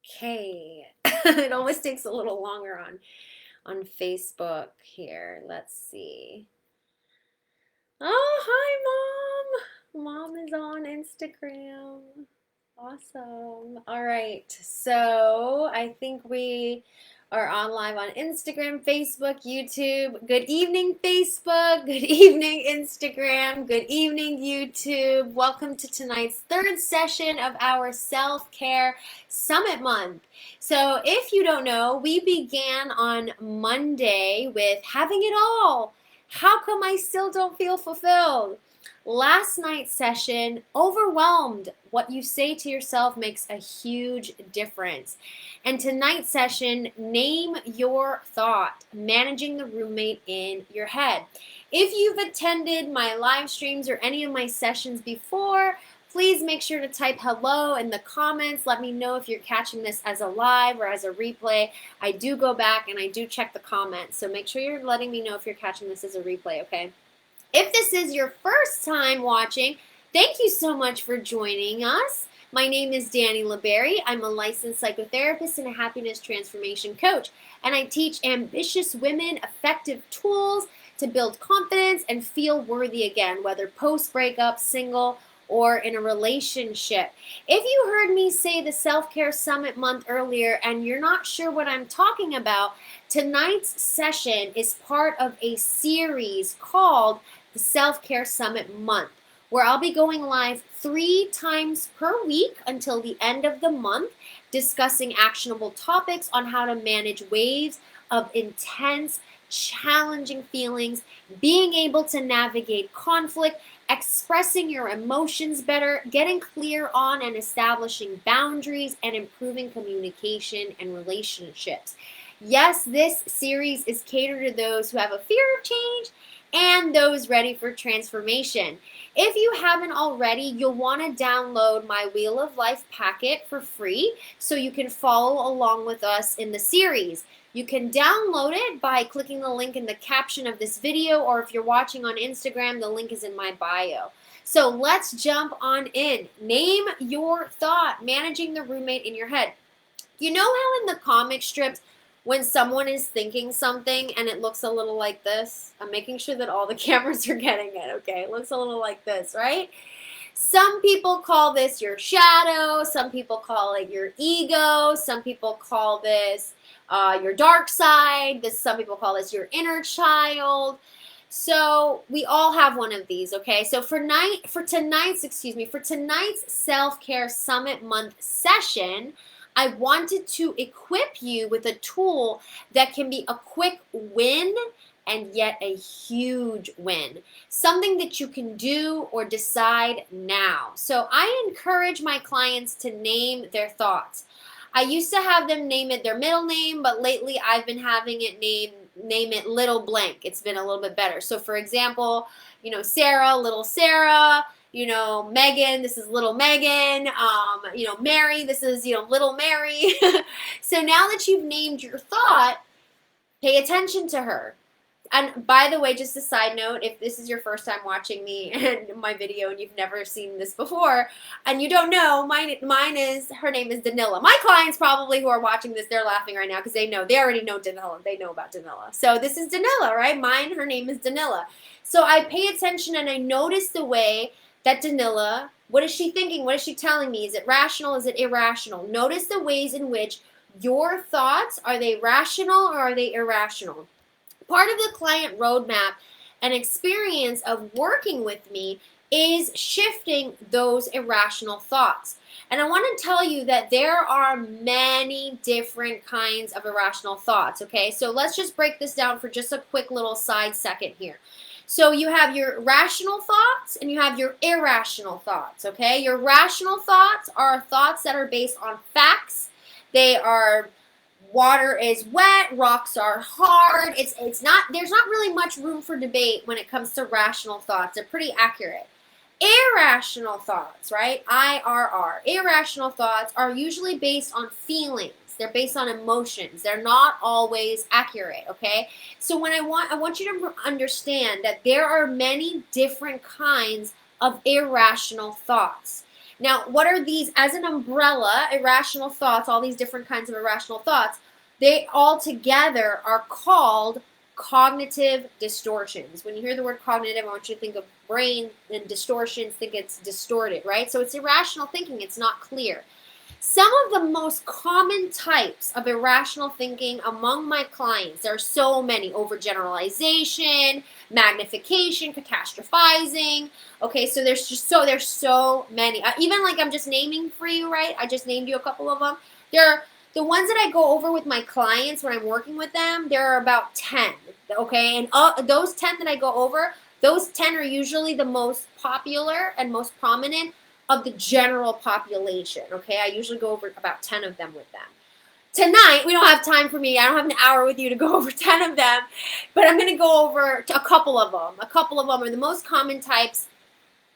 Okay. It always takes a little longer on Facebook here. Let's see. Oh, hi, Mom. Mom is on Instagram. Awesome. All right. So I think we are on live on Instagram, Facebook, YouTube. Good evening, Facebook. Good evening, Instagram. Good evening, YouTube. Welcome to tonight's third session of our self-care summit month. So if you don't know, we began on Monday with having it all. How come I still don't feel fulfilled? Last night's session, overwhelmed. What you say to yourself makes a huge difference. And tonight's session, name your thought, managing the roommate in your head. If you've attended my live streams or any of my sessions before, please make sure to type hello in the comments. Let me know if you're catching this as a live or as a replay. I do go back and I do check the comments, so make sure you're letting me know if you're catching this as a replay, okay? If this is your first time watching, thank you so much for joining us. My name is Dani 𝗬𝗲𝗧. I'm a licensed psychotherapist and a happiness transformation coach, and I teach ambitious women effective tools to build confidence and feel worthy again, whether post-breakup, single, or in a relationship. If you heard me say the Self-Care Summit month earlier and you're not sure what I'm talking about, tonight's session is part of a series called the Self-Care Summit month, where I'll be going live 3 times per week until the end of the month, discussing actionable topics on how to manage waves of intense, challenging feelings, being able to navigate conflict, expressing your emotions better, getting clear on and establishing boundaries, and improving communication and relationships. Yes, this series is catered to those who have a fear of change and those ready for transformation. If you haven't already, you'll want to download my Wheel of Life packet for free so you can follow along with us in the series. You can download it by clicking the link in the caption of this video, or if you're watching on Instagram, the link is in my bio. So let's jump on in. Name your thought, managing the roommate in your head. You know how in the comic strips, when someone is thinking something and it looks a little like this? I'm making sure that all the cameras are getting it, okay? It looks a little like this, right? Some people call this your shadow. Some people call it your ego. Some people call this your dark side. Some people call this your inner child. So we all have one of these, okay? So for tonight's Self-Care Summit Month session, I wanted to equip you with a tool that can be a quick win and yet a huge win. Something that you can do or decide now. So I encourage my clients to name their thoughts. I used to have them name it their middle name, but lately I've been having it name it little blank. It's been a little bit better. So for example, Sarah, little Sarah, Megan, this is little Megan, Mary, this is, little Mary. So now that you've named your thought, pay attention to her. And by the way, just a side note, if this is your first time watching me and my video and you've never seen this before and you don't know, her name is Danila. My clients probably who are watching this, they're laughing right now because they already know Danila. They know about Danila. So this is Danila, right? Her name is Danila. So I pay attention and I notice the way that Danila, what is she thinking? What is she telling me? Is it rational? Is it irrational? Notice the ways in which your thoughts, are they rational or are they irrational? Part of the client roadmap and experience of working with me is shifting those irrational thoughts. And I want to tell you that there are many different kinds of irrational thoughts, okay? So let's just break this down for just a quick little side second here. So you have your rational thoughts and you have your irrational thoughts, okay? Your rational thoughts are thoughts that are based on facts. They are water is wet, rocks are hard. There's not really much room for debate when it comes to rational thoughts. They're pretty accurate. Irrational thoughts, right? IRR. Irrational thoughts are usually based on feelings. They're based on emotions. They're not always accurate, okay? So I want you to understand that there are many different kinds of irrational thoughts. Now, what are these as an umbrella? Irrational thoughts, all these different kinds of irrational thoughts, they all together are called cognitive distortions. When you hear the word cognitive, I want you to think of brain and distortions, think it's distorted, right? So it's irrational thinking, it's not clear. Some of the most common types of irrational thinking among my clients, there are so many: overgeneralization, magnification, catastrophizing. Okay, so there's so many. Even like I'm just naming for you, right? I just named you a couple of them. The ones that I go over with my clients when I'm working with them, there are about 10, okay? And those 10 that I go over, those 10 are usually the most popular and most prominent of the general population, okay? I usually go over about 10 of them with them. Tonight, we don't have time for me. I don't have an hour with you to go over 10 of them, but I'm going to go over a couple of them. A couple of them are the most common types: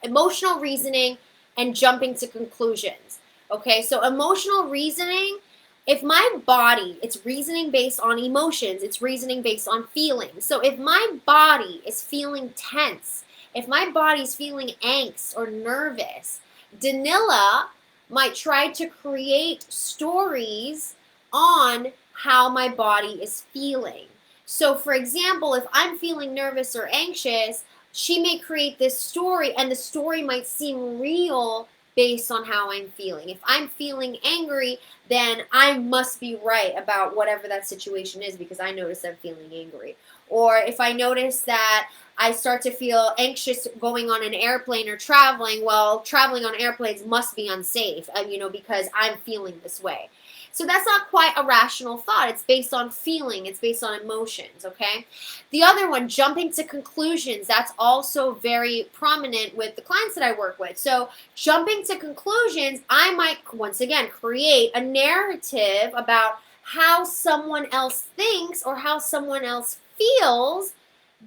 emotional reasoning and jumping to conclusions, okay? So emotional reasoning, if my body, it's reasoning based on emotions, it's reasoning based on feelings. So if my body is feeling tense, if my body's feeling angst or nervous, 𝗬𝗎 might try to create stories on how my body is feeling. So for example, if I'm feeling nervous or anxious, she may create this story, and the story might seem real based on how I'm feeling. If I'm feeling angry, then I must be right about whatever that situation is because I notice I'm feeling angry. Or if I notice that I start to feel anxious going on an airplane or traveling, well, traveling on airplanes must be unsafe, because I'm feeling this way. So that's not quite a rational thought. It's based on feeling. It's based on emotions, okay? The other one, jumping to conclusions, that's also very prominent with the clients that I work with. So jumping to conclusions, I might, once again, create a narrative about how someone else thinks or how someone else feels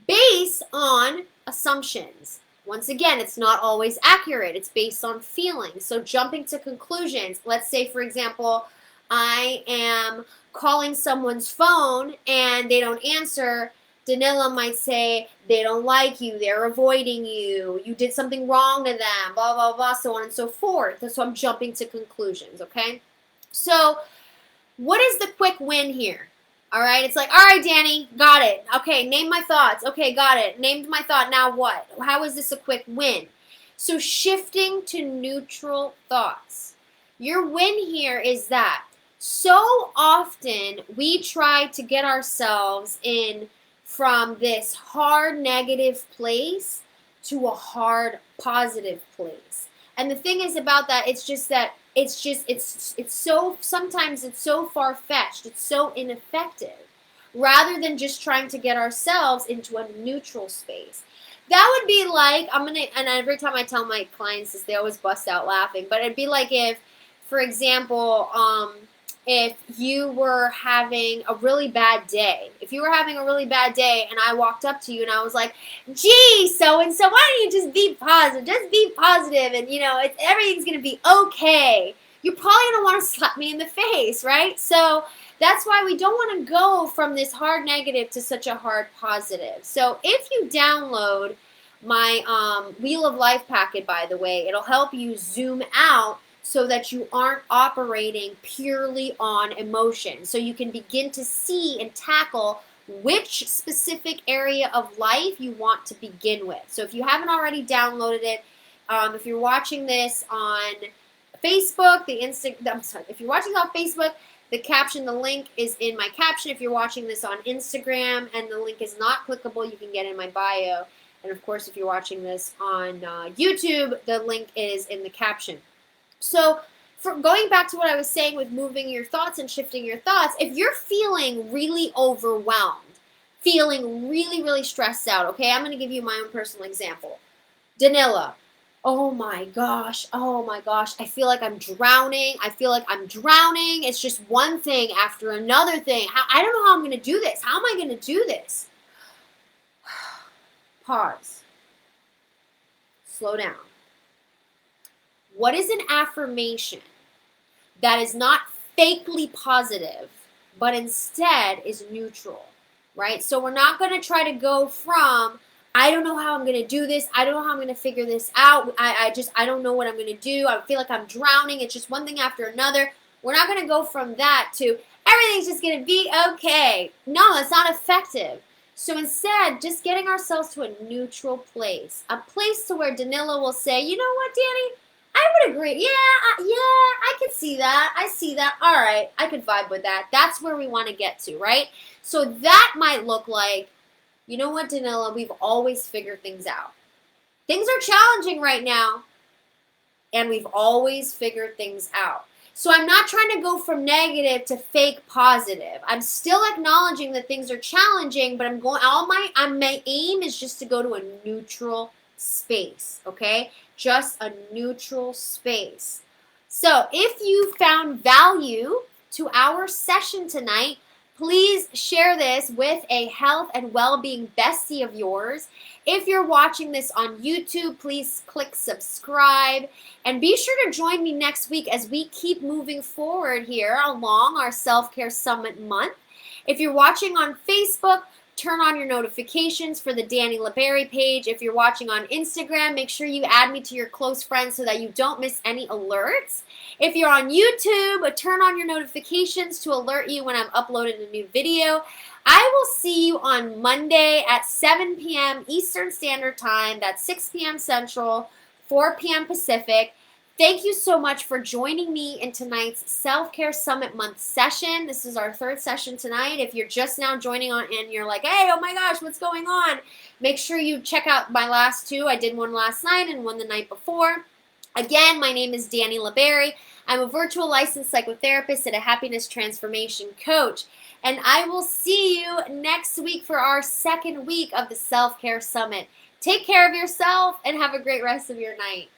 based on assumptions. Once again, it's not always accurate. It's based on feelings. So jumping to conclusions, let's say, for example, I am calling someone's phone and they don't answer. 𝗬𝗎 might say, they don't like you, they're avoiding you, you did something wrong to them, blah, blah, blah, so on and so forth. So I'm jumping to conclusions, okay? So what is the quick win here? All right, it's like, all right, Dani, got it. Okay, name my thoughts. Okay, got it. Named my thought, now what? How is this a quick win? So shifting to neutral thoughts. Your win here is that so often we try to get ourselves in from this hard negative place to a hard positive place. And the thing is about that, it's so, sometimes it's so far-fetched, it's so ineffective, rather than just trying to get ourselves into a neutral space. That would be like, and every time I tell my clients this, they always bust out laughing, but it'd be like if, for example, if you were having a really bad day. If you were having a really bad day and I walked up to you and I was like, gee, so-and-so, why don't you just be positive? Just be positive and, everything's going to be okay. You're probably going to want to slap me in the face, right? So that's why we don't want to go from this hard negative to such a hard positive. So if you download my Wheel of Life packet, by the way, it'll help you zoom out so that you aren't operating purely on emotion. So you can begin to see and tackle which specific area of life you want to begin with. So if you haven't already downloaded it, if you're watching this on Facebook, if you're watching on Facebook, the caption, the link is in my caption. If you're watching this on Instagram and the link is not clickable, you can get it in my bio. And of course, if you're watching this on YouTube, the link is in the caption. So for going back to what I was saying with moving your thoughts and shifting your thoughts, if you're feeling really overwhelmed, feeling really, really stressed out, okay, I'm going to give you my own personal example. 𝗬𝗎, oh my gosh, I feel like I'm drowning. It's just one thing after another thing. I don't know how I'm going to do this. How am I going to do this? Pause. Slow down. What is an affirmation that is not fakely positive, but instead is neutral, right? So we're not going to try to go from I don't know how I'm going to do this. I don't know how I'm going to figure this out. I don't know what I'm going to do. I feel like I'm drowning. It's just one thing after another. We're not going to go from that to everything's just going to be okay. No, it's not effective. So instead, just getting ourselves to a neutral place. A place to where Danila will say, you know what, Dani? I would agree. Yeah, I could see that. I see that. All right, I could vibe with that. That's where we want to get to, right? So that might look like, you know what, Danila, we've always figured things out. Things are challenging right now, and we've always figured things out. So I'm not trying to go from negative to fake positive. I'm still acknowledging that things are challenging, but my aim is just to go to a neutral space, okay? Just a neutral space. So if you found value to our session tonight, please share this with a health and well-being bestie of yours. If you're watching this on YouTube, please click subscribe. And be sure to join me next week as we keep moving forward here along our Self-Care Summit month. If you're watching on Facebook, turn on your notifications for the Dani 𝗬𝗻𝗺 page. If you're watching on Instagram, make sure you add me to your close friends so that you don't miss any alerts. If you're on YouTube, turn on your notifications to alert you when I'm uploading a new video. I will see you on Monday at 7 p.m. Eastern Standard Time. That's 6 p.m. Central, 4 p.m. Pacific. Thank you so much for joining me in tonight's Self-Care Summit Month session. This is our third session tonight. If you're just now joining on and you're like, hey, oh my gosh, what's going on? Make sure you check out my last two. I did one last night and one the night before. Again, my name is Dani 𝗬𝗻𝗺. I'm a virtual licensed psychotherapist and a happiness transformation coach. And I will see you next week for our second week of the Self-Care Summit. Take care of yourself and have a great rest of your night.